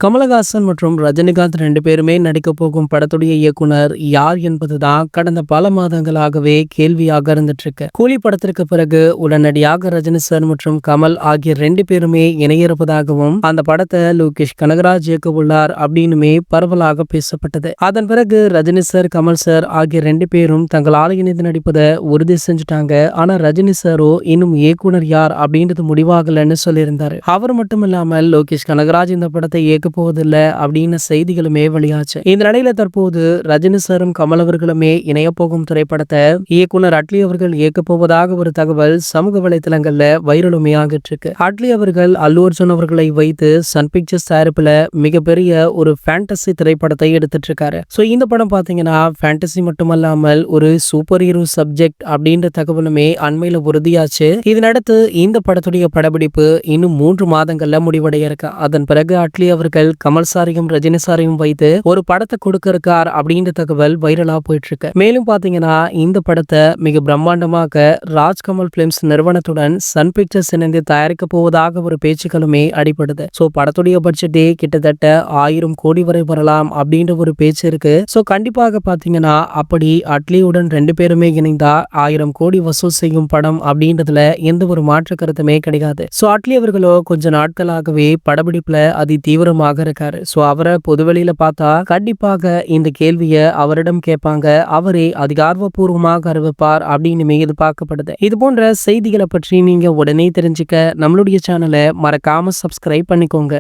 கமலஹாசன் மற்றும் ரஜினிகாந்த் 2 பேருமே நடிக்கப் போகும் படத்துடைய இயக்குனர் யார் என்பதுதான் கடந்த பல மாதங்களாகவே கேள்வியாக இருந்துட்டு இருக்கு. கூலி படத்திற்கு பிறகு உடனடியாக ரஜினி சார் மற்றும் கமல் ஆகிய 2 பேருமே இணையிருப்பதாகவும் அந்த படத்தை லோகேஷ் கனகராஜ் இயக்க உள்ளார் அப்படின்னுமே பரவலாக பேசப்பட்டது. அதன் பிறகு ரஜினி சார் கமல் சார் ஆகிய 2 பேரும் தங்களால் இணைந்து நடிப்பதை உறுதி செஞ்சுட்டாங்க. ஆனா ரஜினி சாரோ இன்னும் இயக்குனர் யார் அப்படின்றது முடிவாகலன்னு சொல்லியிருந்தாரு. அவர் மட்டும் இல்லாமல் லோகேஷ் கனகராஜ் இந்த படத்தை இயக்க போவதில்லை அப்படின்னு செய்திகளுமே வெளியாச்சு. இந்த நிலையில தற்போது ரஜினி சாரும் கமல் அவர்களுமே இணைய போகும் திரைப்படத்தை இயக்குனர் அட்லி அவர்கள் இயக்க போவதாக ஒரு தகவல் சமூக வலைதளங்கள்ல வைரலுமே ஆகிட்டு இருக்கு. அட்லி அவர்கள் அல்லு அர்ஜுன் அவர்களை வைத்து சன் பிக்சர்ஸ் தயாரிப்புல மிகப்பெரிய ஒரு ஃபேண்டசி திரைப்படத்தை எடுத்துட்டு இருக்காரு. சோ இந்த படம் பாத்தீங்கன்னா ஃபேண்டசி மட்டுமல்லாமல் ஒரு சூப்பர் ஹீரோ சப்ஜெக்ட் அப்படின்ற தகவலுமே அண்மையில உறுதியாச்சு. இதனடுத்து இந்த படத்துடைய படப்பிடிப்பு இன்னும் 3 மாதங்கள்ல முடிவடைய இருக்கு. அதன் பிறகு அட்லி அவர்கள் கமல் சாரையும் ரஜினி சாரையும் வைத்து ஒரு படத்தை கொடுக்க இருக்கார் அப்படின்ற தகவல் வைரலா போயிட்டு இருக்கு. மேலும் பாத்தீங்கன்னா இந்த படத்தை மிக பிரம்மாண்டமாக ராஜ்கமல் பிலிம்ஸ் நிறுவனத்துடன் சன் பிக்சர்ஸ் இணைந்து தயாரிக்க போவதாக ஒரு பேச்சுக்களுமே அடிபடுது. சோ படத்துடைய பட்ஜெட்டே கிட்டத்தட்ட 1000 கோடி வரை வரலாம் அப்படின்ற ஒரு பேச்சு இருக்கு. சோ கண்டிப்பாக பாத்தீங்கன்னா அப்படி அட்லியுடன் 2 பேருமே இணைந்தா 1000 கோடி வசூல் செய்யும் படம் அப்படின்றதுல எந்த ஒரு மாற்று கருத்துமே கிடையாது. சோ அட்லி அவர்களோ கொஞ்ச நாட்களாகவே படப்பிடிப்புல அதி தீவிரமாக இருக்காரு. சோ அவரை பொதுவெளியில பார்த்தா கண்டிப்பாக இந்த கேள்வியை அவரிடம் கேட்பாங்க. அவரே அதிகாரப்பூர்வமாக அறிவிப்பார் அப்படின்னு எதிர்பார்க்கப்படுது. இது போன்ற செய்திகளை பற்றி நீங்க உடனே தெரிஞ்சுக்க நம்மளுடைய சேனலை மறக்காம சப்ஸ்கிரைப் பண்ணிக்கோங்க.